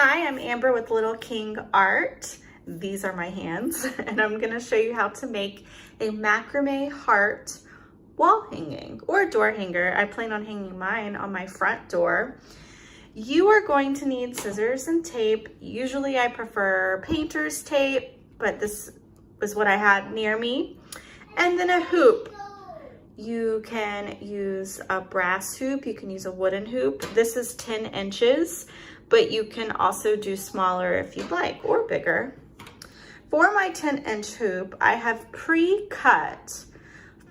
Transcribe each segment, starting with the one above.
Hi, I'm Amber with Little King Art. These are my hands, and I'm gonna show you how to make a macrame heart wall hanging or door hanger. I plan on hanging mine on my front door. You are going to need scissors and tape. Usually I prefer painter's tape, but this was what I had near me. And then a hoop. You can use a brass hoop, you can use a wooden hoop. This is 10 inches, but you can also do smaller if you'd like, or bigger. For my 10-inch hoop, I have pre-cut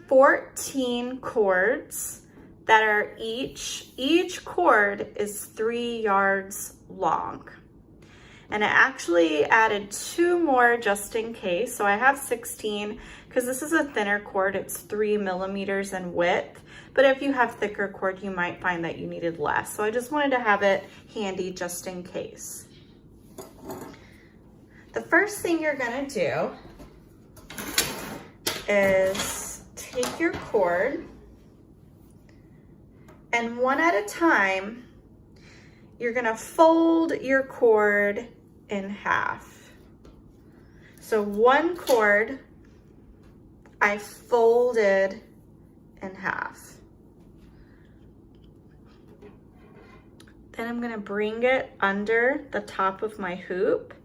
14 cords that are each cord is 3 yards long. And I actually added 2 more just in case. So I have 16 because this is a thinner cord. It's 3 millimeters in width. But if you have thicker cord, you might find that you needed less. So I just wanted to have it handy just in case. The first thing you're gonna do is take your cord and one at a time, you're gonna fold your cord in half. So one cord I folded in half. Then I'm gonna bring it under the top of my hoop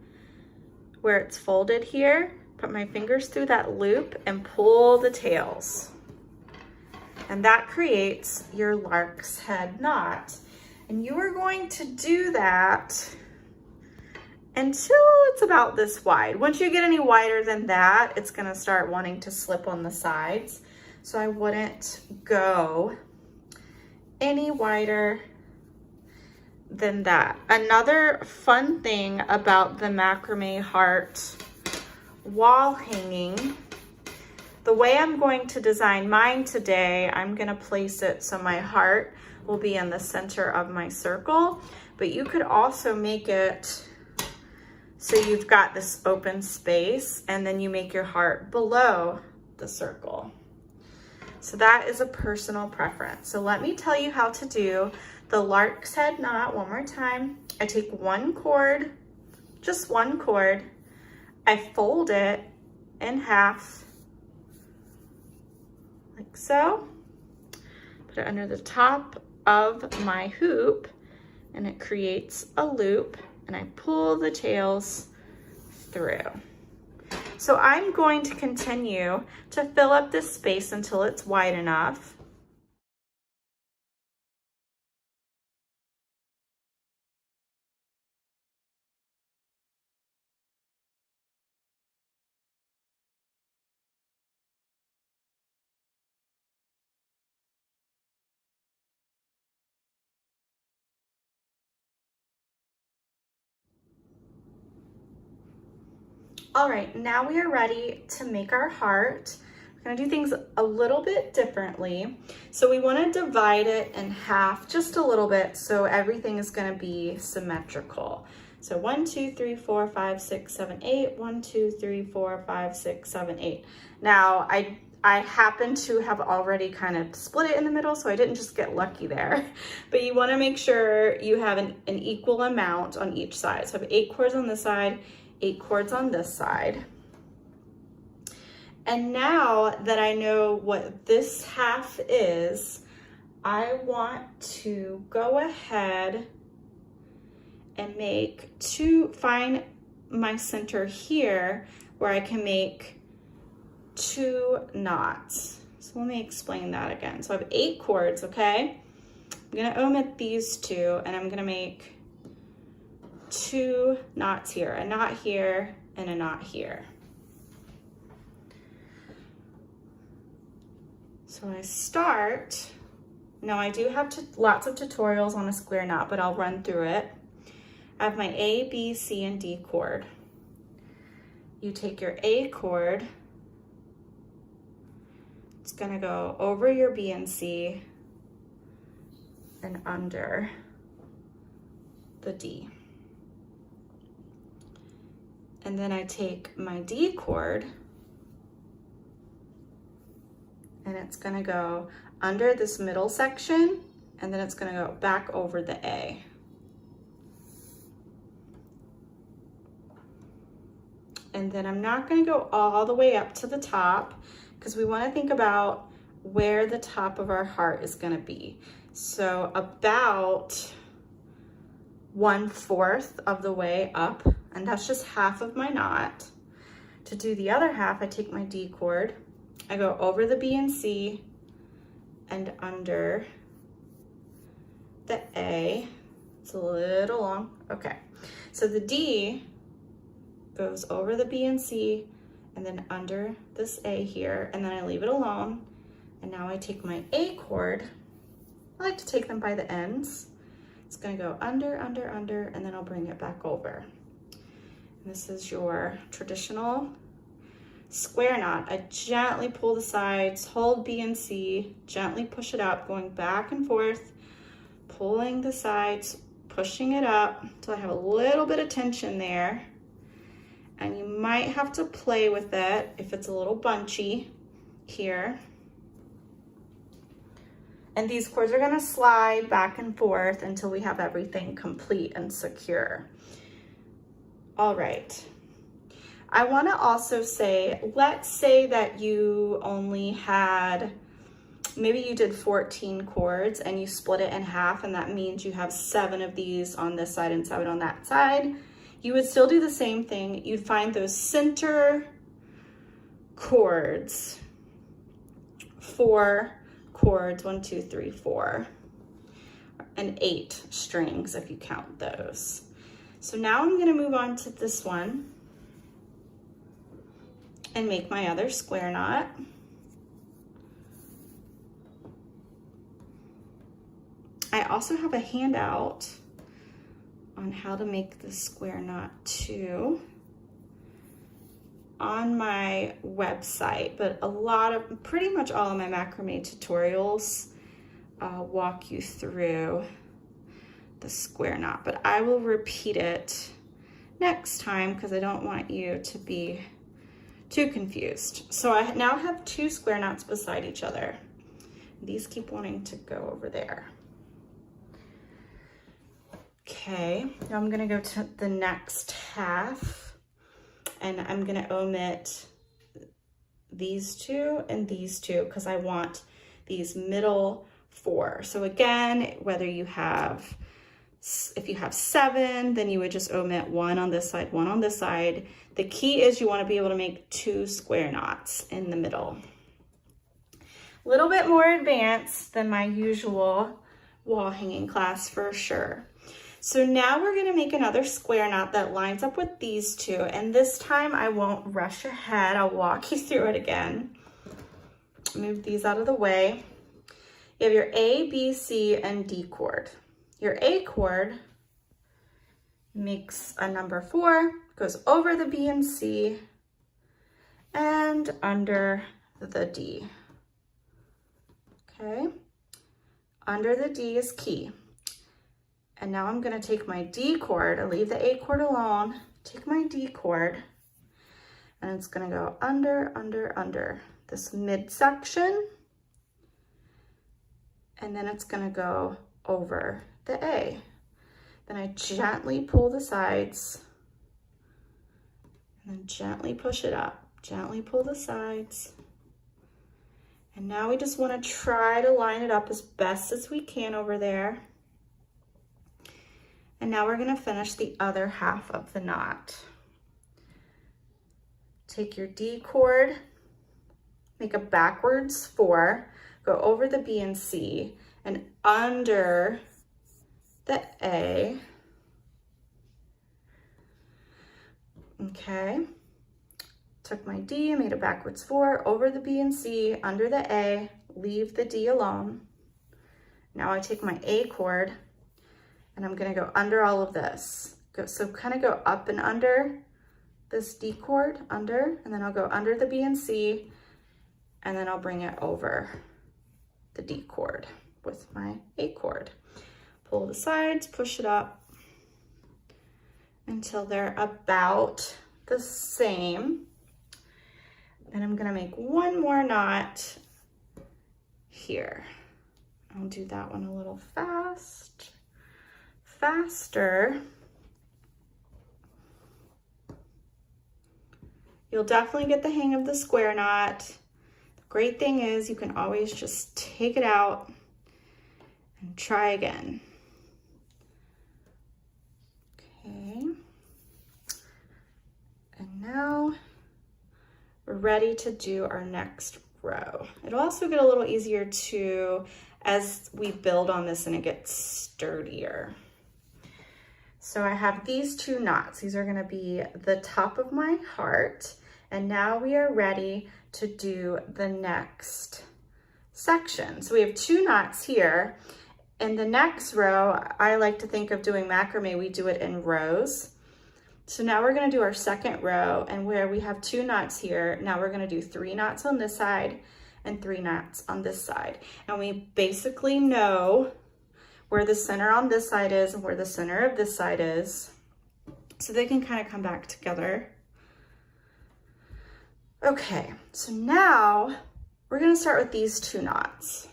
where it's folded here, put my fingers through that loop and pull the tails. And that creates your lark's head knot. And you are going to do that until it's about this wide. Once you get any wider than that, it's gonna start wanting to slip on the sides. So I wouldn't go any wider than that. Another fun thing about the macrame heart wall hanging, the way I'm going to design mine today, I'm gonna place it so my heart will be in the center of my circle, but you could also make it so you've got this open space and then you make your heart below the circle. So that is a personal preference. So let me tell you how to do the lark's head knot one more time. I take one cord, just one cord, I fold it in half, like so, put it under the top of my hoop and it creates a loop and I pull the tails through. So I'm going to continue to fill up this space until it's wide enough. All right, now we are ready to make our heart. We're gonna do things a little bit differently. So we wanna divide it in half just a little bit so everything is gonna be symmetrical. So 1, 2, 3, 4, 5, 6, 7, 8. 1, 2, 3, 4, 5, 6, 7, 8. Now I happen to have already kind of split it in the middle, so I didn't just get lucky there. But you wanna make sure you have an equal amount on each side. So I have 8 cords on this side, 8 cords on this side. And now that I know what this half is, I want to go ahead and find my center here where I can make 2 knots. So let me explain that again. So I have 8 cords, okay? I'm gonna omit these 2 and I'm gonna make 2 knots here, a knot here and a knot here. So I start, now I do have lots of tutorials on a square knot, but I'll run through it. I have my A, B, C, and D cord. You take your A cord, it's gonna go over your B and C and under the D. And then I take my D cord and it's gonna go under this middle section and then it's gonna go back over the A. And then I'm not gonna go all the way up to the top because we wanna think about where the top of our heart is gonna be. So about 1/4 of the way up, and that's just half of my knot. To do the other half, I take my D cord, I go over the B and C and under the A. It's a little long, okay. So the D goes over the B and C and then under this A here, and then I leave it alone. And now I take my A cord, I like to take them by the ends. It's gonna go under, under, under, and then I'll bring it back over. And this is your traditional square knot. I gently pull the sides, hold B and C, gently push it up, going back and forth, pulling the sides, pushing it up until I have a little bit of tension there. And you might have to play with it if it's a little bunchy here. And these cords are gonna slide back and forth until we have everything complete and secure. All right. I wanna also say, let's say that you only had, maybe you did 14 cords and you split it in half, and that means you have 7 of these on this side and 7 on that side. You would still do the same thing. You'd find those center cords, 4 cords, 1, 2, 3, 4, and 8 strings if you count those. So now I'm gonna move on to this one and make my other square knot. I also have a handout on how to make the square knot too on my website, but pretty much all of my macrame tutorials walk you through the square knot, but I will repeat it next time because I don't want you to be too confused. So I now have 2 square knots beside each other. These keep wanting to go over there. Okay, now I'm gonna go to the next half, and I'm gonna omit these 2 and these 2 because I want these middle 4. So again, whether you have, if you have 7, then you would just omit 1 on this side, 1 on this side. The key is you want to be able to make 2 square knots in the middle. A little bit more advanced than my usual wall hanging class for sure. So now we're going to make another square knot that lines up with these 2, and this time I won't rush ahead. I'll walk you through it again. Move these out of the way. You have your A, B, C, and D cord. Your A cord makes a number 4, goes over the B and C and under the D. Okay, under the D is key. And now I'm gonna take my D cord, I leave the A cord alone, take my D cord, and it's gonna go under, under, under this midsection, and then it's gonna go over the A. Then I gently pull the sides, and then gently push it up, gently pull the sides. And now we just wanna try to line it up as best as we can over there. And now we're gonna finish the other half of the knot. Take your D cord, make a backwards 4, go over the B and C and under the A. Okay, took my D, made a backwards 4, over the B and C, under the A, leave the D alone. Now I take my A cord, and I'm gonna go under all of this. So kind of go up and under this D cord, under, and then I'll go under the B and C, and then I'll bring it over the D cord with my A cord. Pull the sides, push it up until they're about the same. Then I'm gonna make one more knot here. I'll do that one a little faster. You'll definitely get the hang of the square knot. The great thing is you can always just take it out and try again. Okay. And now we're ready to do our next row. It'll also get a little easier too as we build on this and it gets sturdier. So I have these 2 knots. These are gonna be the top of my heart. And now we are ready to do the next section. So we have 2 knots here. In the next row, I like to think of doing macrame, we do it in rows. So now we're gonna do our second row, and where we have 2 knots here, now we're gonna do 3 knots on this side and 3 knots on this side. And we basically know where the center on this side is and where the center of this side is, so they can kind of come back together. Okay, so now we're gonna start with these 2 knots.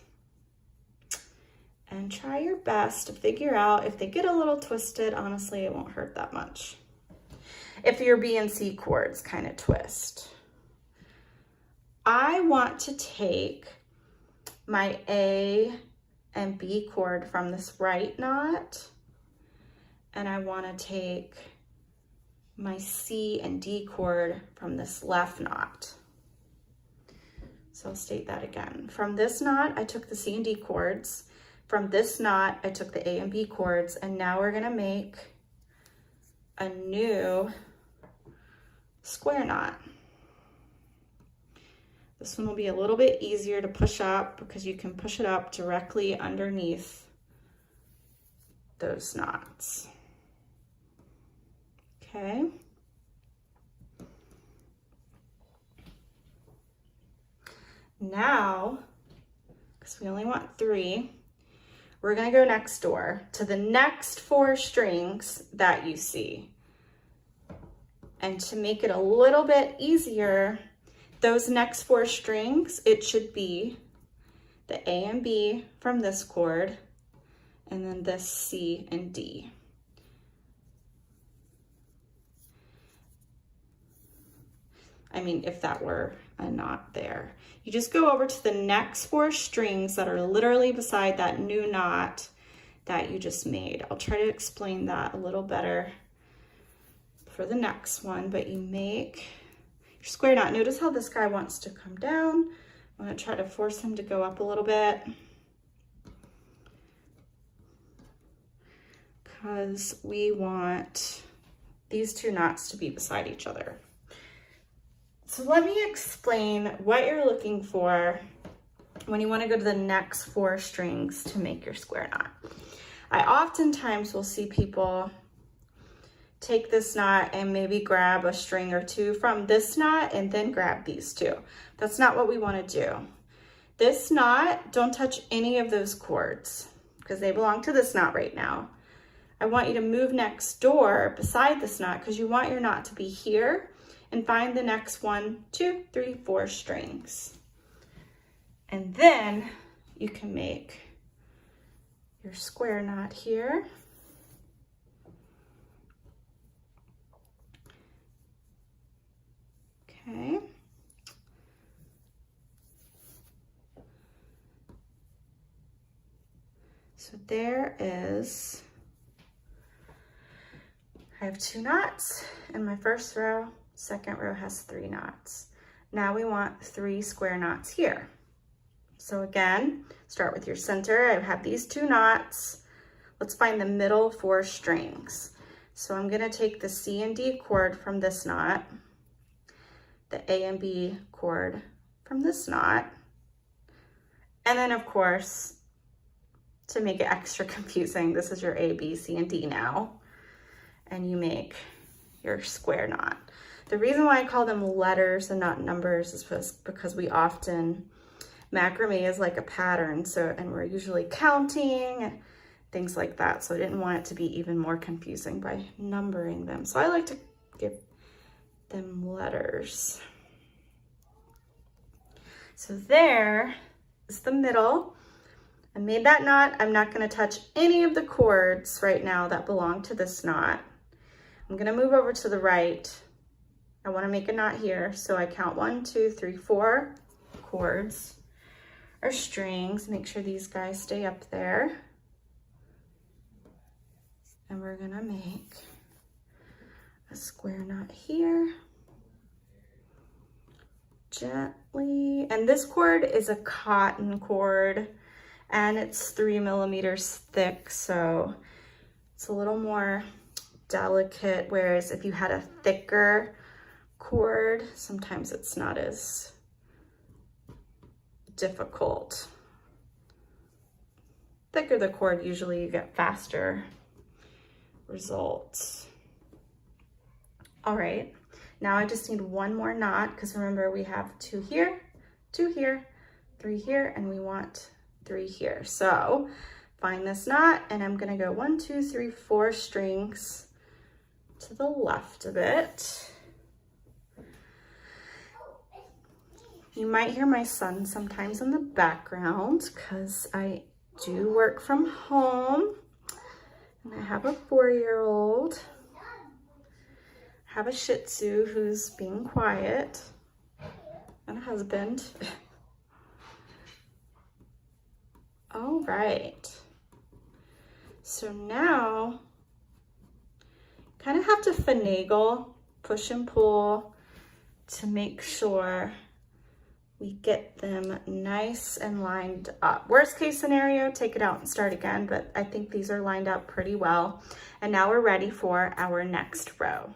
And try your best to figure out, if they get a little twisted, honestly, it won't hurt that much. If your B and C chords kind of twist. I want to take my A and B chord from this right knot, and I want to take my C and D chord from this left knot. So I'll state that again. From this knot, I took the C and D chords. From this knot, I took the A and B chords, and now we're gonna make a new square knot. This one will be a little bit easier to push up because you can push it up directly underneath those knots. Okay. Now, because we only want 3, we're gonna go next door to the next 4 strings that you see. And to make it a little bit easier, those next 4 strings, it should be the A and B from this chord, and then this C and D. I mean, if that were a knot there. You just go over to the next 4 strings that are literally beside that new knot that you just made. I'll try to explain that a little better for the next one, but you make your square knot. Notice how this guy wants to come down. I'm gonna try to force him to go up a little bit, because we want these 2 knots to be beside each other. So let me explain what you're looking for when you want to go to the next 4 strings to make your square knot. I oftentimes will see people take this knot and maybe grab a string or 2 from this knot and then grab these 2. That's not what we want to do. This knot, don't touch any of those chords because they belong to this knot right now. I want you to move next door beside this knot because you want your knot to be here, and find the next 1, 2, 3, 4 strings. And then you can make your square knot here. Okay. So there is, I have 2 knots in my first row. Second row has 3 knots. Now we want 3 square knots here. So again, start with your center. I have these 2 knots. Let's find the middle 4 strings. So I'm gonna take the C and D chord from this knot, the A and B chord from this knot, and then of course, to make it extra confusing, this is your A, B, C, and D now, and you make your square knot. The reason why I call them letters and not numbers is because we often, macrame is like a pattern, so, and we're usually counting, things like that. So I didn't want it to be even more confusing by numbering them. So I like to give them letters. So there is the middle. I made that knot. I'm not gonna touch any of the chords right now that belong to this knot. I'm gonna move over to the right I want to make a knot here. So I count 1, 2, 3, 4 cords or strings. Make sure these guys stay up there. And we're gonna make a square knot here. Gently. And this cord is a cotton cord and it's 3 millimeters thick, so it's a little more delicate, whereas if you had a thicker cord, sometimes it's not as difficult. Thicker the cord, usually you get faster results. All right, now I just need one more knot, because remember we have 2 here, 2 here, 3 here, and we want 3 here. So find this knot, and I'm gonna go 1, 2, 3, 4 strings to the left of it. You might hear my son sometimes in the background because I do work from home and I have a 4-year-old. I have a Shih Tzu who's being quiet and a husband. All right. So now kind of have to finagle, push and pull to make sure we get them nice and lined up. Worst case scenario, take it out and start again, but I think these are lined up pretty well. And now we're ready for our next row.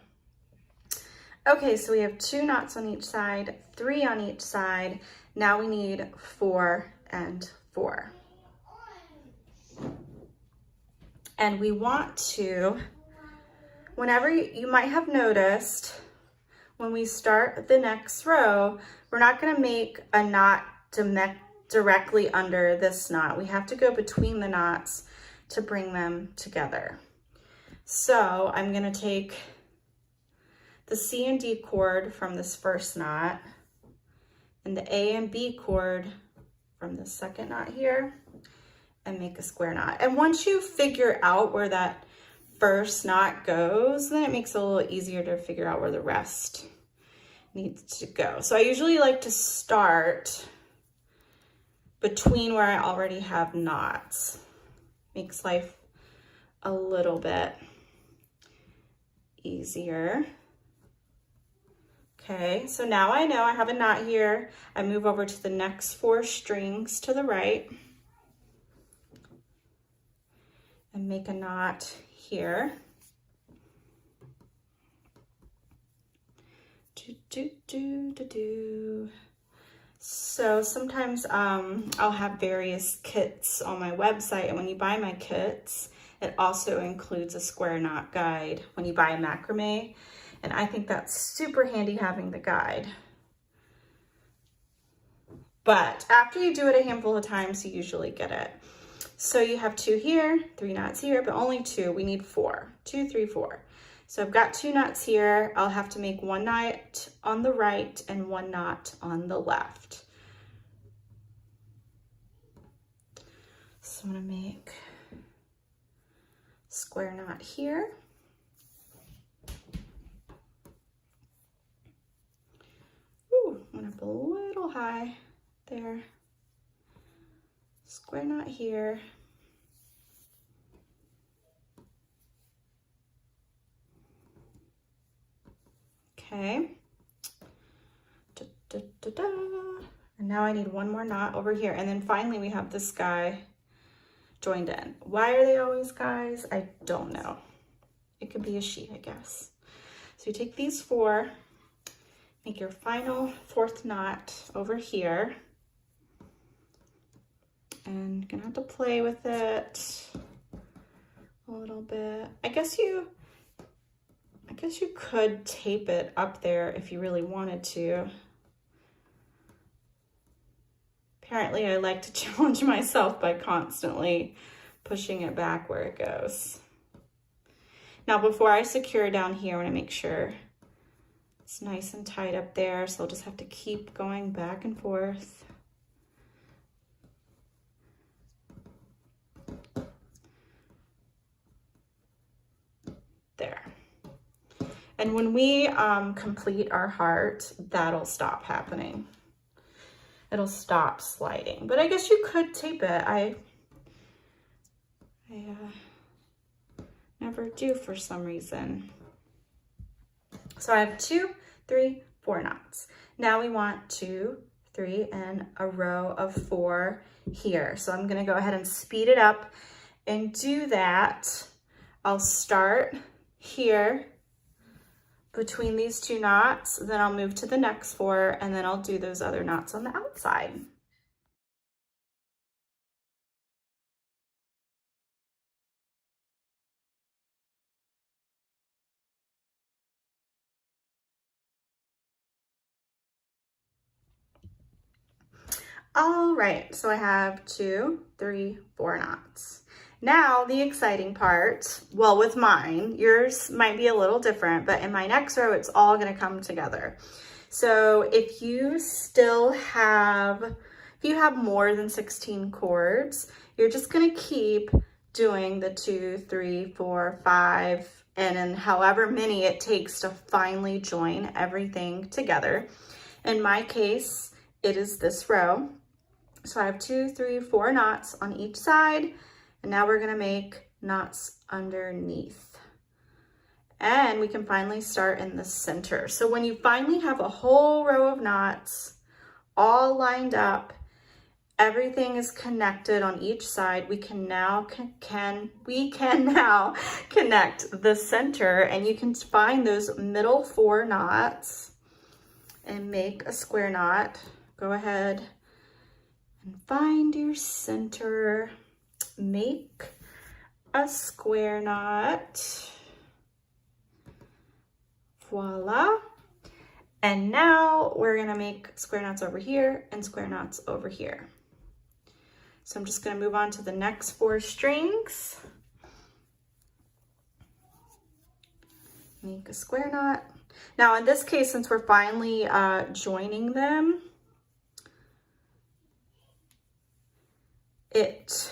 Okay, so we have 2 knots on each side, 3 on each side. Now we need 4 and 4. And we want to, whenever you might have noticed, when we start the next row, we're not going to make a knot directly under this knot. We have to go between the knots to bring them together. So I'm going to take the C and D cord from this first knot and the A and B cord from the second knot here and make a square knot. And once you figure out where that first knot goes, then it makes it a little easier to figure out where the rest needs to go. So I usually like to start between where I already have knots. Makes life a little bit easier. Okay, so now I know I have a knot here. I move over to the next 4 strings to the right and make a knot here. So sometimes I'll have various kits on my website, and when you buy my kits, it also includes a square knot guide when you buy macrame, and I think that's super handy having the guide. But after you do it a handful of times, you usually get it. So you have 2 here, 3 knots here, but only 2. We need 4. 2, 3, 4. So I've got 2 knots here. I'll have to make 1 knot on the right and 1 knot on the left. So I'm gonna make a square knot here. Ooh, went up a little high there. Square knot here. Okay. And now I need 1 more knot over here. And then finally we have this guy joined in. Why are they always guys? I don't know. It could be a she, I guess. So you take these 4, make your final 4th knot over here. And you're gonna have to play with it a little bit. I guess you could tape it up there if you really wanted to. Apparently I like to challenge myself by constantly pushing it back where it goes. Now before I secure down here, I want to make sure it's nice and tight up there, so I'll just have to keep going back and forth. There. And when we complete our heart, that'll stop happening. It'll stop sliding. But I guess you could tape it. I never do for some reason. So I have 2, 3, 4 knots. Now we want 2, 3, and a row of 4 here. So I'm gonna go ahead and speed it up and do that. I'll start here between these 2 knots, then I'll move to the next 4, and then I'll do those other knots on the outside. All right, so I have 2, 3, 4 knots. Now the exciting part, well, with mine, yours might be a little different, but in my next row, it's all gonna come together. So if you have more than 16 cords, you're just gonna keep doing the 2, 3, 4, 5, and then however many it takes to finally join everything together. In my case, it is this row. So I have 2, 3, 4 knots on each side, and now we're gonna make knots underneath. And we can finally start in the center. So when you finally have a whole row of knots all lined up, everything is connected on each side, we can now connect the center, and you can find those middle 4 knots and make a square knot. Go ahead and find your center, make a square knot, voila. And now we're gonna make square knots over here and square knots over here. So I'm just gonna move on to the next 4 strings. Make a square knot. Now in this case, since we're finally joining them, it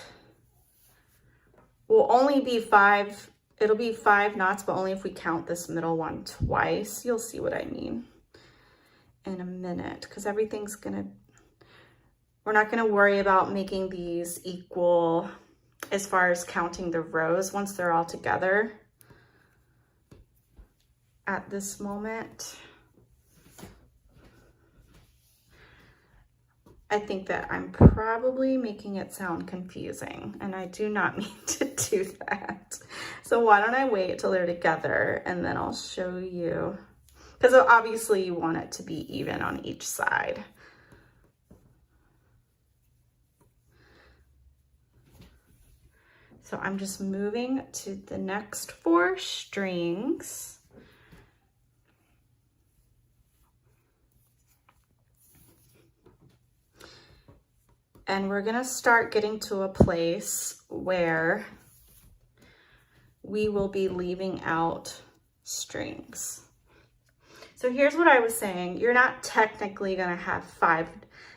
will only be 5, it'll be 5 knots, but only if we count this middle one twice. You'll see what I mean in a minute, because everything's we're not gonna worry about making these equal as far as counting the rows once they're all together at this moment. I think that I'm probably making it sound confusing, and I do not mean to do that. So why don't I wait till they're together and then I'll show you, because obviously you want it to be even on each side. So I'm just moving to the next 4 strings. And we're gonna start getting to a place where we will be leaving out strings. So here's what I was saying. You're not technically gonna have 5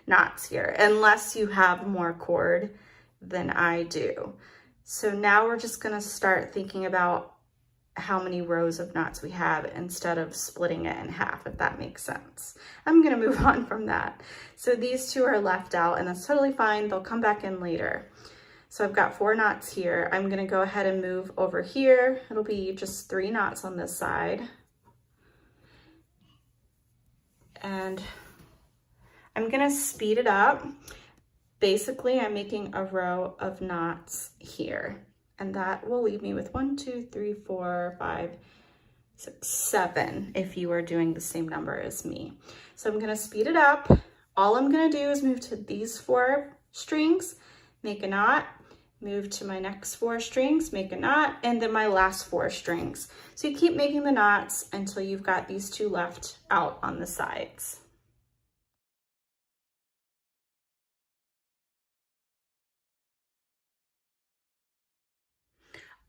knots here unless you have more cord than I do. So now we're just gonna start thinking about how many rows of knots we have instead of splitting it in half, if that makes sense. I'm gonna move on from that. So these 2 are left out, and that's totally fine. They'll come back in later. So I've got 4 knots here. I'm gonna go ahead and move over here. It'll be just 3 knots on this side. And I'm gonna speed it up. Basically, I'm making a row of knots here. And that will leave me with 1, 2, 3, 4, 5, 6, 7, if you are doing the same number as me. So I'm gonna speed it up. All I'm gonna do is move to these 4 strings, make a knot, move to my next 4 strings, make a knot, and then my last 4 strings. So you keep making the knots until you've got these 2 left out on the sides.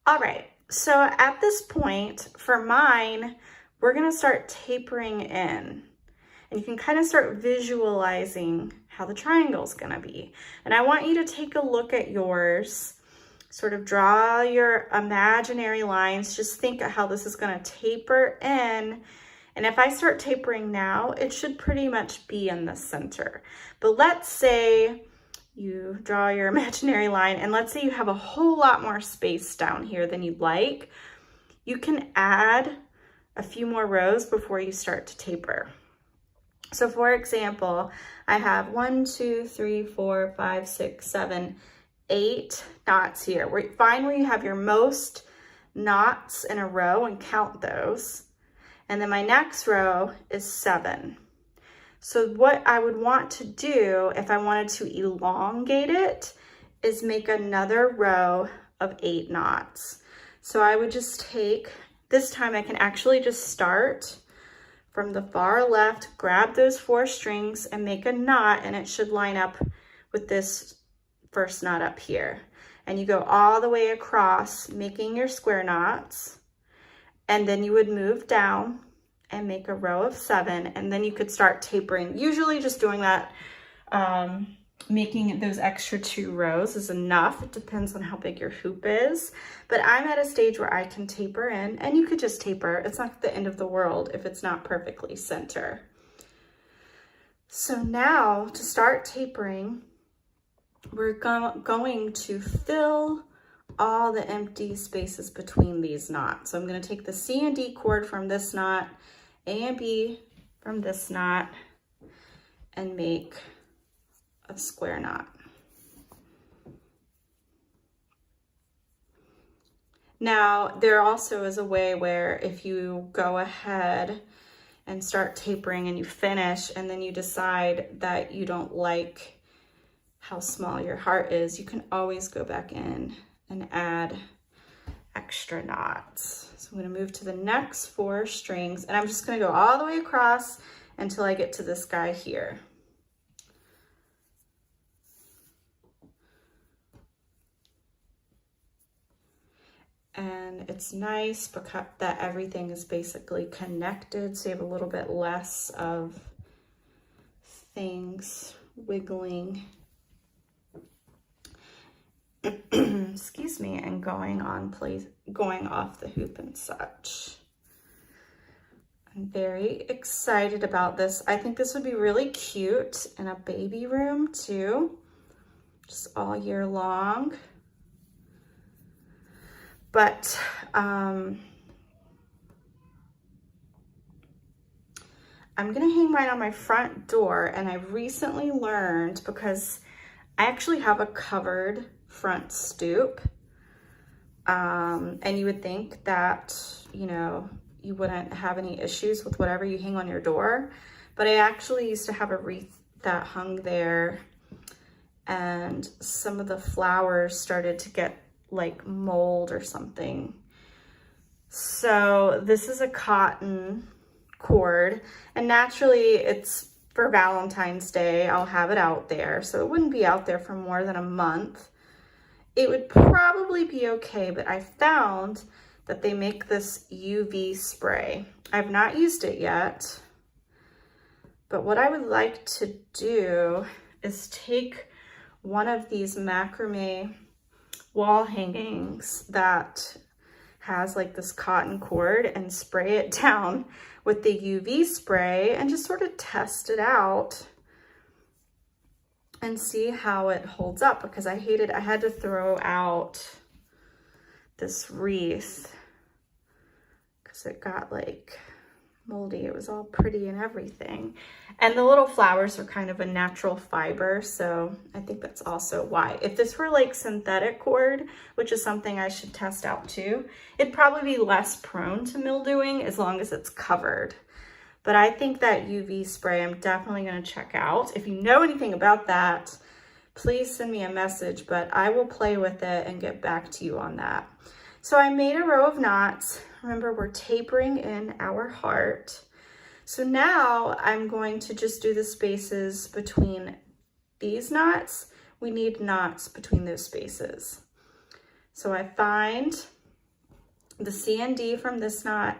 All right, so at this point, for mine, we're gonna start tapering in. And you can kind of start visualizing how the triangle is gonna be. And I want you to take a look at yours sort of draw your imaginary lines. Just think of how this is going to taper in. And if I start tapering now, it should pretty much be in the center. But let's say you draw your imaginary line, and let's say you have a whole lot more space down here than you'd like. You can add a few more rows before you start to taper. So for example, I have 1, 2, 3, 4, 5, 6, 7, 8 knots here. Find where you have your most knots in a row and count those. And then my next row is 7. So what I would want to do if I wanted to elongate it is make another row of 8 knots. So I would just take, this time I can actually just start from the far left, grab those 4 strings and make a knot, and it should line up with this first knot up here. And you go all the way across, making your square knots. And then you would move down and make a row of 7, and then you could start tapering. Usually just doing that, making those extra 2 rows is enough. It depends on how big your hoop is, but I'm at a stage where I can taper in, and you could just taper. It's not the end of the world if it's not perfectly center. So now to start tapering, we're going to fill all the empty spaces between these knots. So I'm going to take the C and D chord from this knot, A and B from this knot, and make a square knot. Now, there also is a way where if you go ahead and start tapering and you finish, and then you decide that you don't like how small your heart is, you can always go back in and add extra knots. So I'm going to move to the next 4 strings, and I'm just going to go all the way across until I get to this guy here. And it's nice because that everything is basically connected, so you have a little bit less of things wiggling excuse me, and going off the hoop and such. I'm very excited about this. I think this would be really cute in a baby room too, just all year long. But I'm gonna hang mine on my front door, and I recently learned, because I actually have a covered front stoop, and you would think that, you know, you wouldn't have any issues with whatever you hang on your door, but I actually used to have a wreath that hung there, and some of the flowers started to get like mold or something. So this is a cotton cord, and naturally it's for Valentine's Day. I'll have it out there, so it wouldn't be out there for more than a month. It would probably be okay, but I found that they make this UV spray. I've not used it yet, but what I would like to do is take one of these macrame wall hangings that has like this cotton cord and spray it down with the UV spray and just sort of test it out and see how it holds up, because I had to throw out this wreath because it got like moldy. It was all pretty and everything. And the little flowers are kind of a natural fiber, so I think that's also why. If this were like synthetic cord, which is something I should test out too, it'd probably be less prone to mildewing as long as it's covered. But I think that UV spray I'm definitely going to check out. If you know anything about that, please send me a message, but I will play with it and get back to you on that. So I made a row of knots. Remember, we're tapering in our heart. So now I'm going to just do the spaces between these knots. We need knots between those spaces. So I find the C and D from this knot,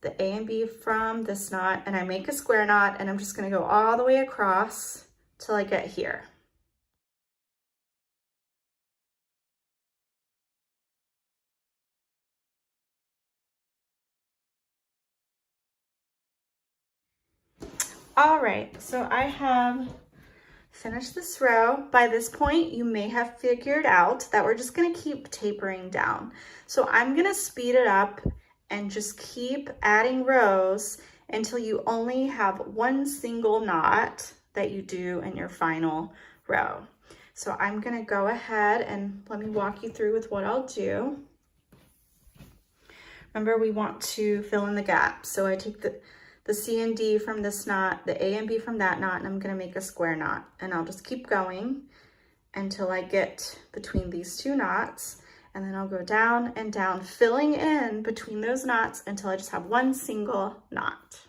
the A and B from this knot, and I make a square knot, and I'm just going to go all the way across till I get here. All right, so I have finished this row. By this point, you may have figured out that we're just gonna keep tapering down. So I'm gonna speed it up and just keep adding rows until you only have one single knot that you do in your final row. So I'm gonna go ahead and let me walk you through with what I'll do. Remember, we want to fill in the gaps. So I take the C and D from this knot, the A and B from that knot, and I'm gonna make a square knot. And I'll just keep going until I get between these two knots. And then I'll go down and down, filling in between those knots until I just have one single knot.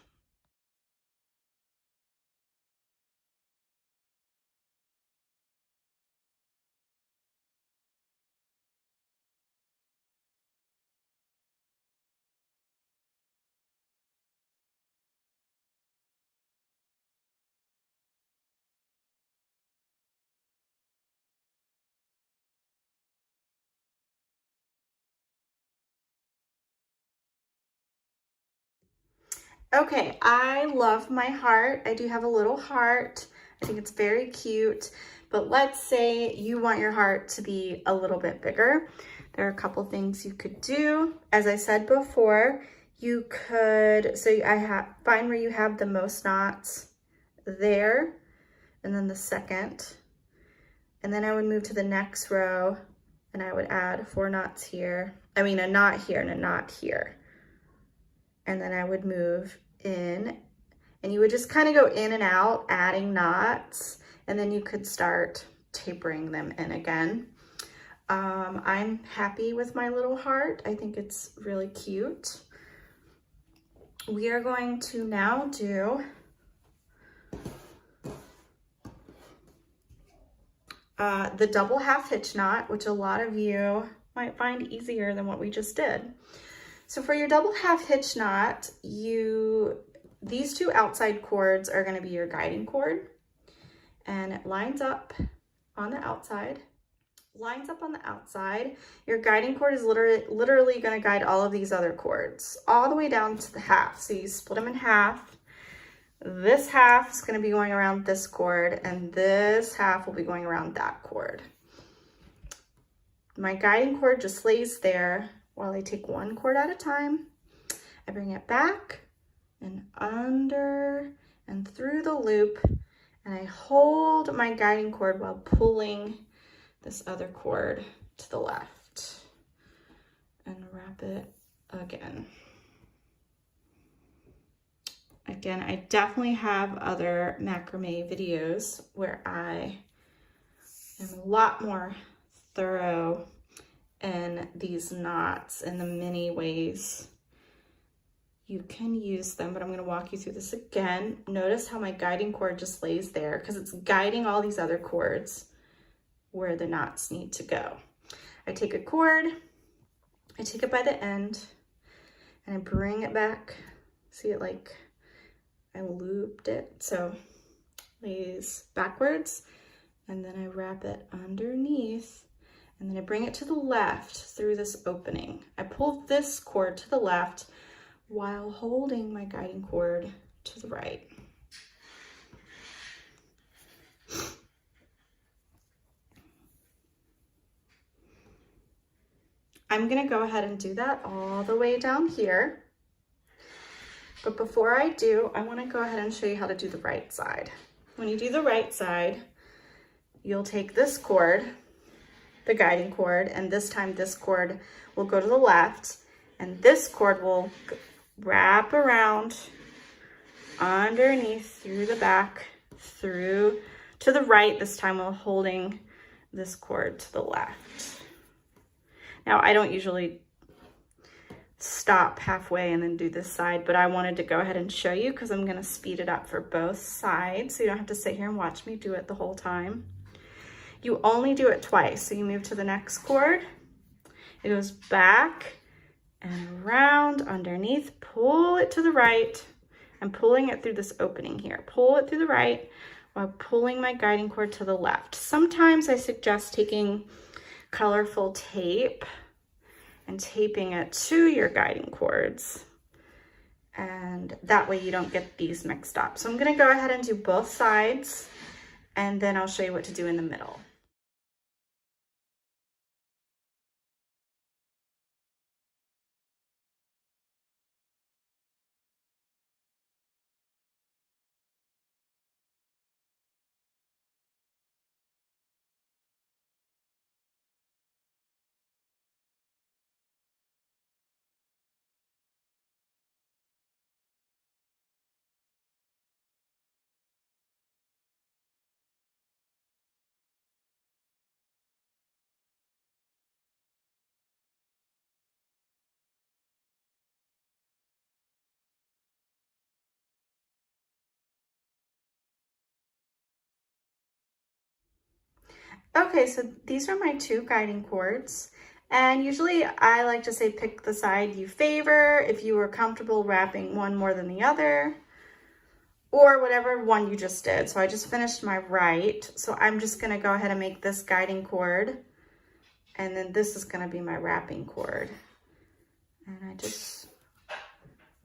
Okay, I love my heart. I do have a little heart. I think it's very cute, but let's say you want your heart to be a little bit bigger. There are a couple things you could do. As I said before, you could, find where you have the most knots there, and then the second, and then I would move to the next row and I would add 4 knots here. I mean, a knot here and a knot here. And then I would move in, and you would just kind of go in and out, adding knots, and then you could start tapering them in again. I'm happy with my little heart. I think it's really cute. We are going to now do the double half hitch knot, which a lot of you might find easier than what we just did. So for your double half hitch knot, these two outside cords are going to be your guiding cord, and it lines up on the outside. Your guiding cord is literally going to guide all of these other cords all the way down to the half. So you split them in half. This half is going to be going around this cord, and this half will be going around that cord. My guiding cord just lays there while I take one cord at a time. I bring it back and under and through the loop, and I hold my guiding cord while pulling this other cord to the left and wrap it again. Again, I definitely have other macrame videos where I am a lot more thorough in these knots and the many ways you can use them, but I'm going to walk you through this again. Notice how my guiding cord just lays there because it's guiding all these other cords where the knots need to go. I take a cord, I take it by the end, and I bring it back. See it, like I looped it, so it lays backwards, and then I wrap it underneath. And then I bring it to the left through this opening. I pull this cord to the left while holding my guiding cord to the right. I'm gonna go ahead and do that all the way down here. But before I do, I wanna go ahead and show you how to do the right side. When you do the right side, you'll take this cord, the guiding cord, and this time this cord will go to the left, and this cord will wrap around underneath through the back, through to the right, this time while holding this cord to the left. Now, I don't usually stop halfway and then do this side, but I wanted to go ahead and show you because I'm going to speed it up for both sides so you don't have to sit here and watch me do it the whole time. You only do it twice. So you move to the next cord, it goes back and around underneath, pull it to the right. I'm pulling it through this opening here. Pull it through the right while pulling my guiding cord to the left. Sometimes I suggest taking colorful tape and taping it to your guiding cords and that way you don't get these mixed up. So I'm gonna go ahead and do both sides, and then I'll show you what to do in the middle. Okay, so these are my 2 guiding cords. And usually I like to say pick the side you favor if you were comfortable wrapping one more than the other, or whatever one you just did. So I just finished my right. So I'm just gonna go ahead and make this guiding cord, and then this is gonna be my wrapping cord. And I just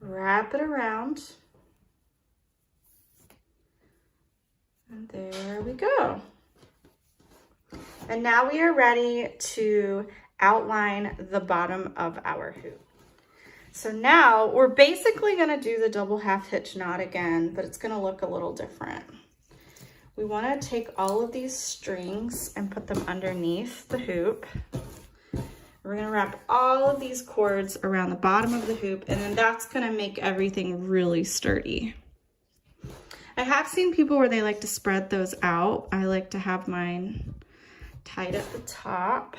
wrap it around. And there we go. And now we are ready to outline the bottom of our hoop. So now we're basically gonna do the double half hitch knot again, but it's gonna look a little different. We wanna take all of these strings and put them underneath the hoop. We're gonna wrap all of these cords around the bottom of the hoop, and then that's gonna make everything really sturdy. I have seen people where they like to spread those out. I like to have mine tied at the top.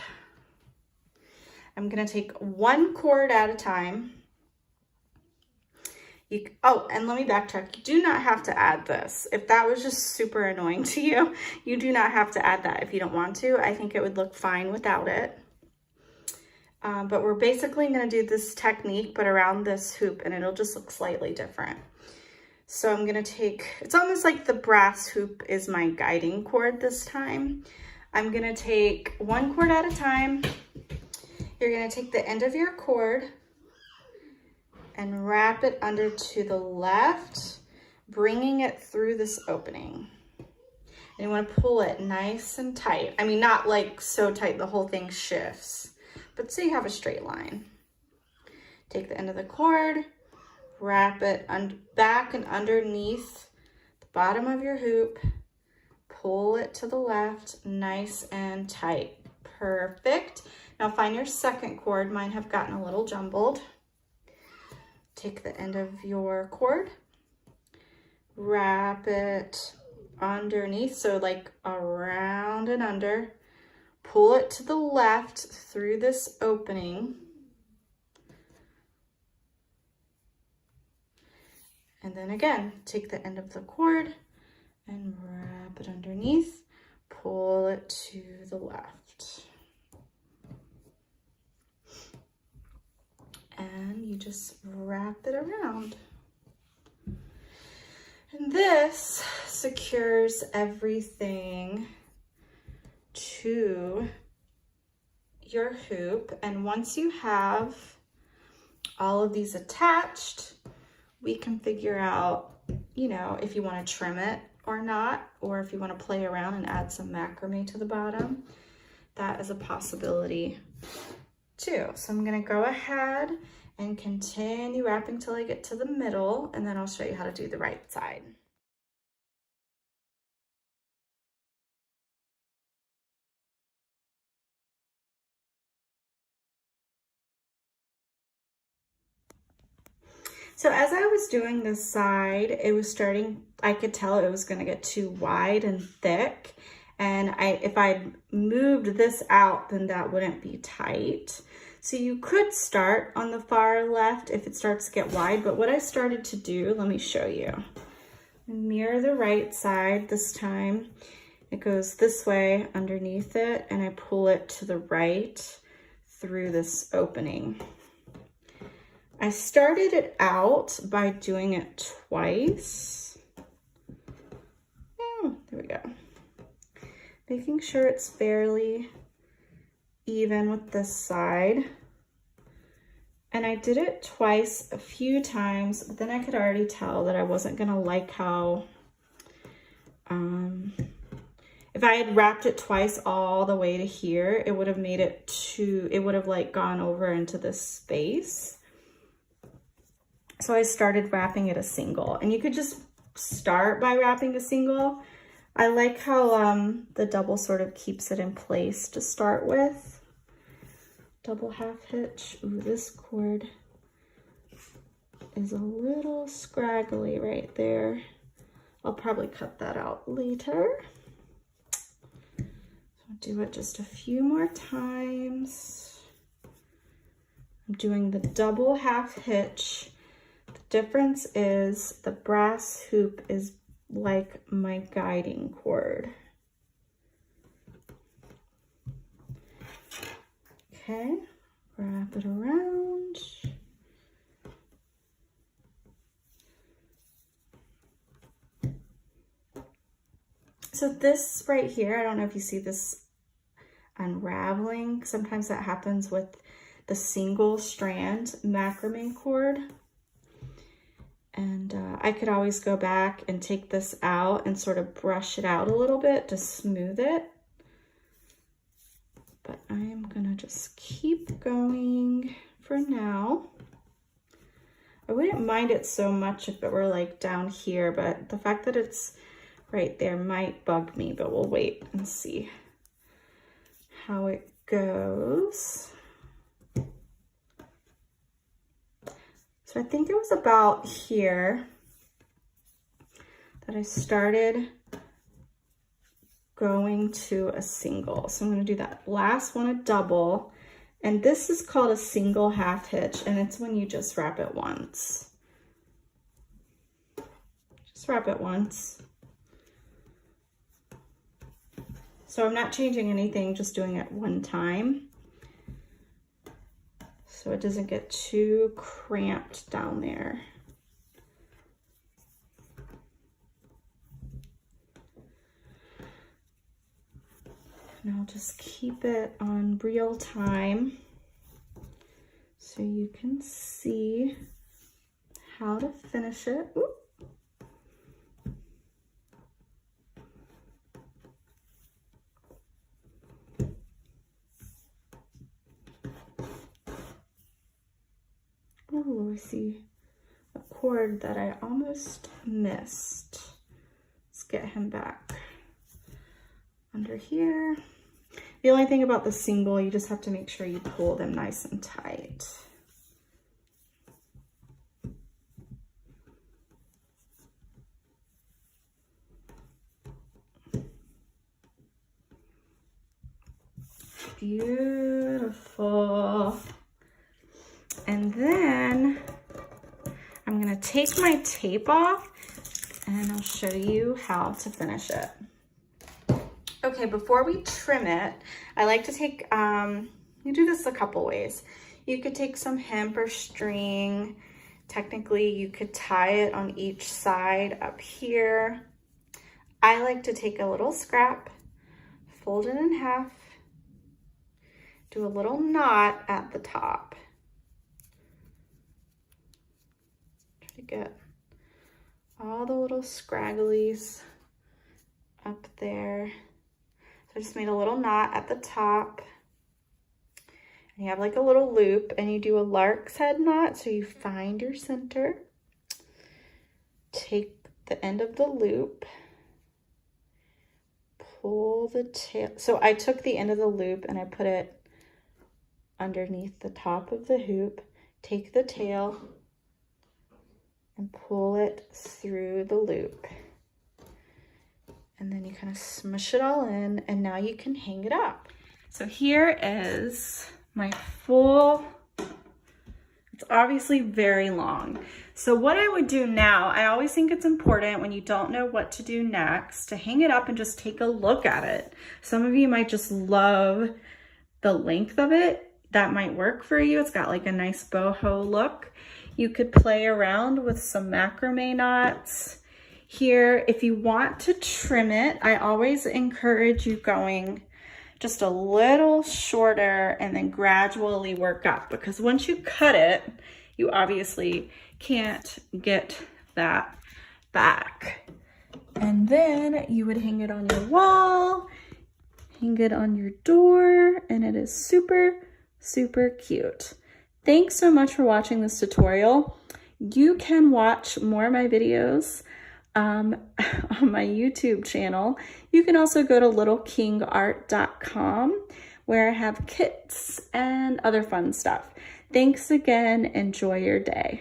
I'm gonna take 1 cord at a time. Oh, and let me backtrack. You do not have to add this. If that was just super annoying to you, you do not have to add that if you don't want to. I think it would look fine without it. But we're basically gonna do this technique, but around this hoop, and it'll just look slightly different. So I'm gonna take, it's almost like the brass hoop is my guiding cord this time. I'm gonna take 1 cord at a time. You're gonna take the end of your cord and wrap it under to the left, bringing it through this opening. And you wanna pull it nice and tight. I mean, not like so tight the whole thing shifts, but so you have a straight line. Take the end of the cord, wrap it back and underneath the bottom of your hoop, pull it to the left, nice and tight. Perfect. Now find your second cord. Mine have gotten a little jumbled. Take the end of your cord, wrap it underneath, so like around and under, pull it to the left through this opening, and then again, take the end of the cord and wrap it underneath, pull it to the left. And you just wrap it around. And this secures everything to your hoop. And once you have all of these attached, we can figure out, you know, if you want to trim it or not, or if you want to play around and add some macrame to the bottom. That is a possibility too. So I'm going to go ahead and continue wrapping till I get to the middle, and then I'll show you how to do the right side. So as I was doing this side, it was starting, I could tell it was going to get too wide and thick. And if I moved this out, then that wouldn't be tight. So you could start on the far left if it starts to get wide, but what I started to do, let me show you. Mirror the right side this time. It goes this way underneath it, and I pull it to the right through this opening. I started it out by doing it twice. Oh, there we go. Making sure it's fairly even with this side. And I did it twice, a few times, but then I could already tell that I wasn't gonna like how, if I had wrapped it twice all the way to here, it would have made it too, it would have like gone over into this space. So I started wrapping it a single, and you could just start by wrapping a single. I like how the double sort of keeps it in place to start with. Double half hitch. Ooh, this cord is a little scraggly right there. I'll probably cut that out later. I'll do it just a few more times. I'm doing the double half hitch. The difference is the brass hoop is like my guiding cord. Okay, wrap it around. So this right here, I don't know if you see this unraveling. Sometimes that happens with the single strand macrame cord. And I could always go back and take this out and sort of brush it out a little bit to smooth it. But I am gonna just keep going for now. I wouldn't mind it so much if it were like down here, but the fact that it's right there might bug me, but we'll wait and see how it goes. So I think it was about here that I started going to a single. So I'm going to do that last one a double, and this is called a single half hitch, and it's when you just wrap it once. Just wrap it once. So I'm not changing anything, just doing it one time so it doesn't get too cramped down there. And I'll just keep it on real time so you can see how to finish it. Ooh. Oh, I see a cord that I almost missed. Let's get him back under here. The only thing about the single, you just have to make sure you pull them nice and tight. Beautiful. And then I'm gonna take my tape off and I'll show you how to finish it. Okay, before we trim it, I like to take, you do this a couple ways. You could take some hemp or string. Technically, you could tie it on each side up here. I like to take a little scrap, fold it in half, do a little knot at the top. Try to get all the little scragglies up there. I just made a little knot at the top, and you have like a little loop, and you do a lark's head knot, so you find your center, take the end of the loop, pull the tail. So I took the end of the loop and I put it underneath the top of the hoop, take the tail and pull it through the loop. And then you kind of smush it all in, and now you can hang it up. So here is my full, it's obviously very long. So what I would do now, I always think it's important when you don't know what to do next to hang it up and just take a look at it. Some of you might just love the length of it. That might work for you. It's got like a nice boho look. You could play around with some macrame knots. Here, if you want to trim it, I always encourage you going just a little shorter and then gradually work up, because once you cut it, you obviously can't get that back. And then you would hang it on your wall, hang it on your door, and it is super, super cute. Thanks so much for watching this tutorial. You can watch more of my videos on my YouTube channel. You can also go to littlekingart.com, where I have kits and other fun stuff. Thanks again. Enjoy your day.